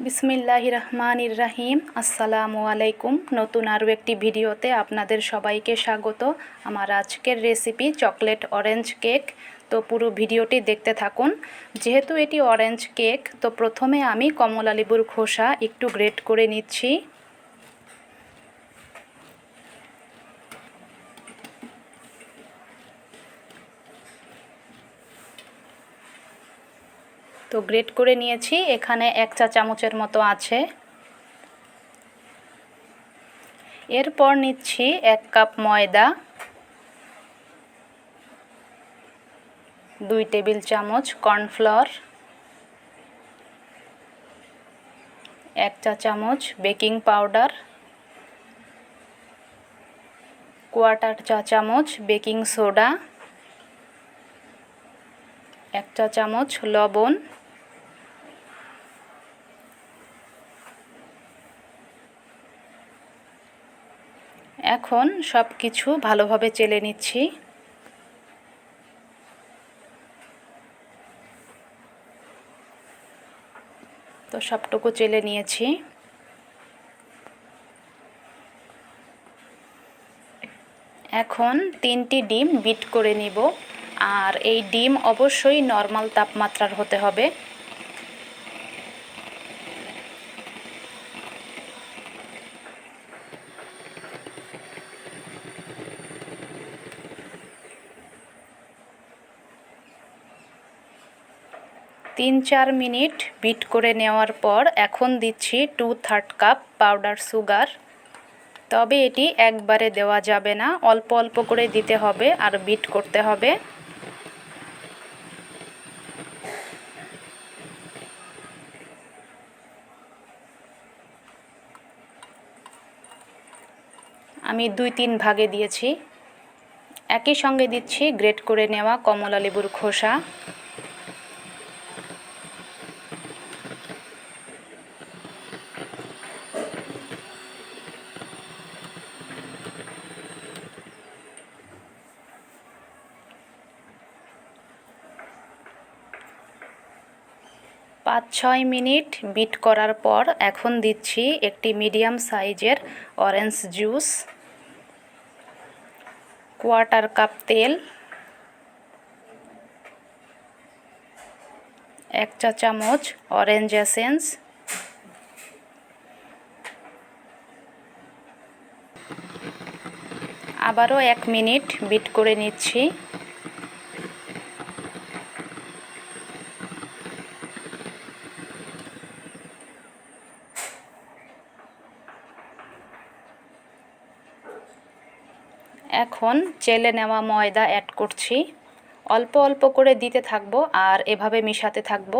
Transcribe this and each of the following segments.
বিসমিল্লাহির রহমানির রহিম। আসসালামু আলাইকুম। নতুন আরও একটি ভিডিওতে আপনাদের সবাইকে স্বাগত। আমার আজকের রেসিপি চকলেট অরেঞ্জ কেক। তো পুরো ভিডিওটি দেখতে থাকুন। যেহেতু এটি অরেঞ্জ কেক, তো প্রথমে আমি কমলা লেবুর খোসা একটু গ্রেট করে নিচ্ছি। তো গ্রেট করে নিয়েছি, এখানে 1 চা চামচের মতো আছে। এরপর নিচ্ছি 1 কাপ ময়দা, 2 টেবিল চামচ কর্নফ্লাওয়ার, 1 চা চামচ বেকিং পাউডার, 1/4 চা চামচ বেকিং সোডা, 1 চা চামচ লবণ, এখন সব কিছু ভালোভাবে চেলে নিচ্ছি। তো সবটুকু চেলে নিয়েছি। এখন 3টি ডিম বিট করে নিব, আর এই ডিম অবশ্যই নর্মাল তাপমাত্রার হতে হবে। তিন চার মিনিট বিট করে নেওয়ার পর এখন দিচ্ছি 2/3 কাপ পাউডার সুগার। তবে এটি একবারে দেওয়া যাবে না, অল্প অল্প করে দিতে হবে আর বিট করতে হবে। আমি 2-3 ভাগে দিয়েছি। একই সঙ্গে দিচ্ছি গ্রেট করে নেওয়া কমলা লেবুর খোসা। পাঁচ 6 মিনিট বিট করার পর এখন দিচ্ছি একটি মিডিয়াম সাইজের অরেঞ্জ জুস, 1/4 কাপ তেল, 1 চা চামচ অরেঞ্জ এসেন্স, আবারও 1 মিনিট বিট করে নিচ্ছি। এখন চেলে নেওয়া ময়দা অ্যাড করছি। অল্প অল্প করে দিতে থাকবো আর এভাবে মিশাতে থাকবো।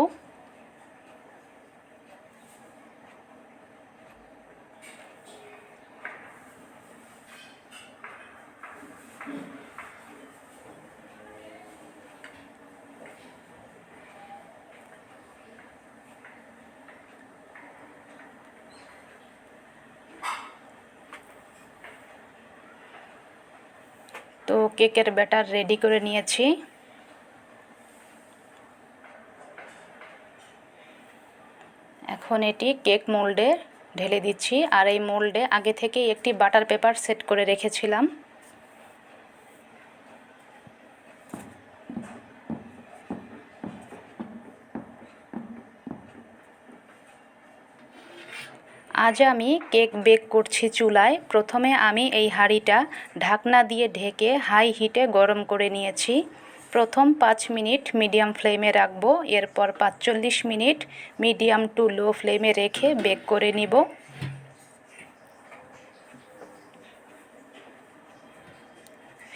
তো কেকের ব্যাটার রেডি করে নিয়েছি। এখন এটি কেক মোল্ডে ঢেলে দিচ্ছি, আর এই মোল্ডে আগে থেকে একটি বাটার পেপার সেট করে রেখেছিলাম। আজ আমি কেক বেক করছি চুলায়। প্রথমে আমি এই হাঁড়িটা ঢাকনা দিয়ে ঢেকে হাই হিটে গরম করে নিয়েছি। প্রথম 5 মিনিট মিডিয়াম ফ্লেমে রাখবো, এরপর 45 মিনিট মিডিয়াম টু লো ফ্লেমে রেখে বেক করে নিব।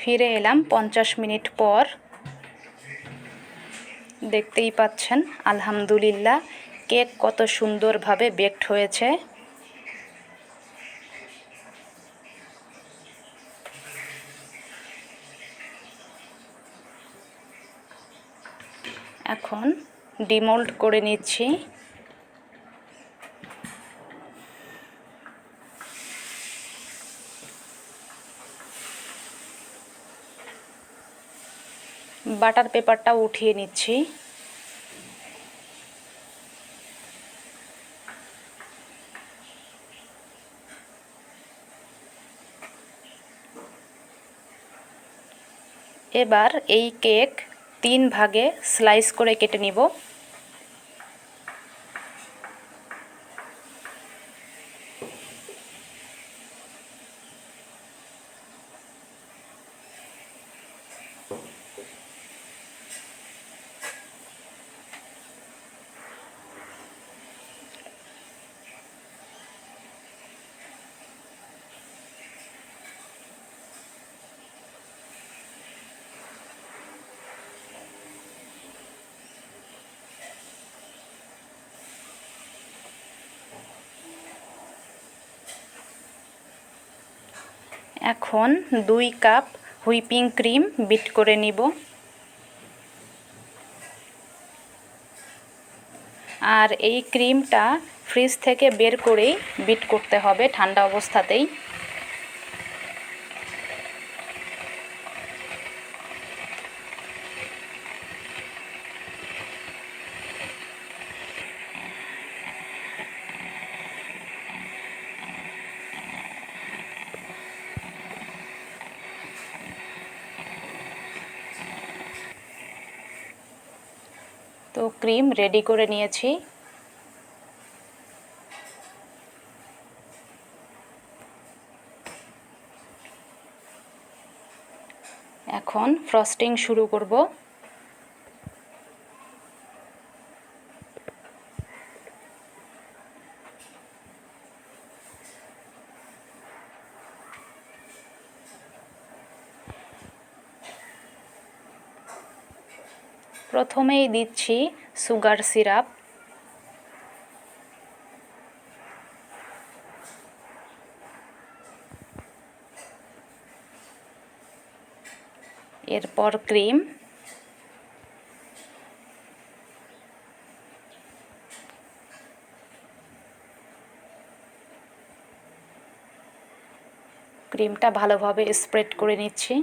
ফিরে এলাম 50 মিনিট পর। দেখতেই পাচ্ছেন আলহামদুলিল্লাহ কেক কত সুন্দরভাবে বেকড হয়েছে। এখন ডিমোল্ড করে নিচ্ছি। বাটার পেপারটা উঠিয়ে নিচ্ছি। এবার এই কেক 3 ভাগে স্লাইস করে কেটে নিব। এখন 2 কাপ হুইপিং ক্রিম বিট করে নিব। আর এই ক্রিমটা ফ্রিজ থেকে বের করেই বিট করতে হবে ঠান্ডা অবস্থাতেই। তো ক্রিম রেডি করে নিয়েছি। এখন ফ্রস্টিং শুরু করব। প্রথমেই দিচ্ছি সুগার সিরাপ। এরপর ক্রিম, ক্রিমটা ভালোভাবে স্প্রেড করে নিচ্ছি।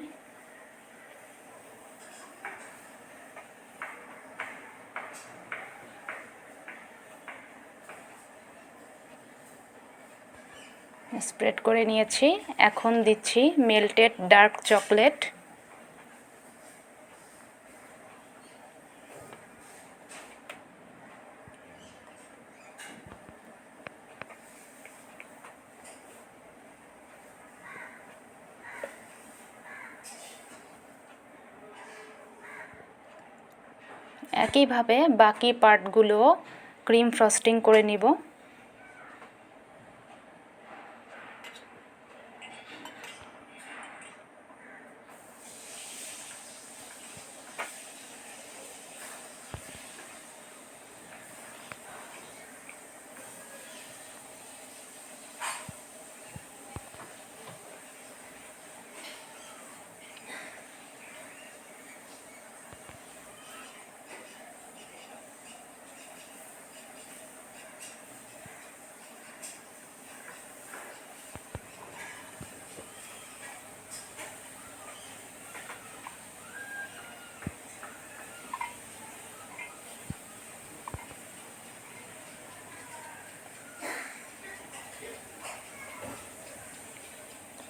স্প্রেড করে নিয়েছি। এখন দিচ্ছি মেল্টেড ডার্ক চকলেট। একইভাবে বাকি পার্টগুলো ক্রিম ফ্রস্টিং করে নিব।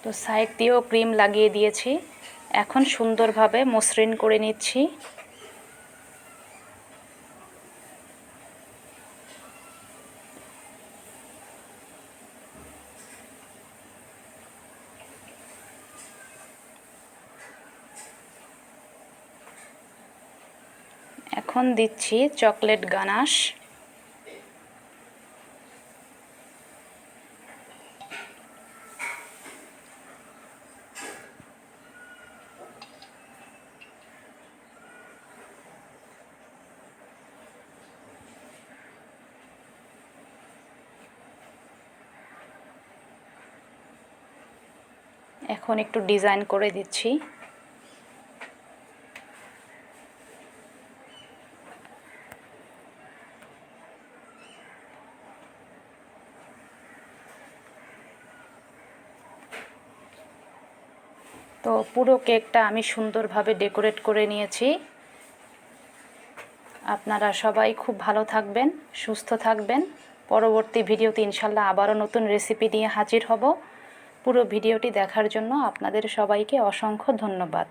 তো সাইড দিয়েও ক্রিম লাগিয়ে দিয়েছি। এখন সুন্দরভাবে মসৃণ করে নিচ্ছি। এখন দিচ্ছি চকলেট গানাশ। এখন একটু ডিজাইন করে দিচ্ছি। তো পুরো কেকটা আমি সুন্দরভাবে ডেকোরেট করে নিয়েছি। আপনারা সবাই খুব ভালো থাকবেন, সুস্থ থাকবেন। পরবর্তী ভিডিওতে ইনশাল্লাহ আবারও নতুন রেসিপি নিয়ে হাজির হব। পুরো ভিডিওটি দেখার জন্য আপনাদের সবাইকে অসংখ্য ধন্যবাদ।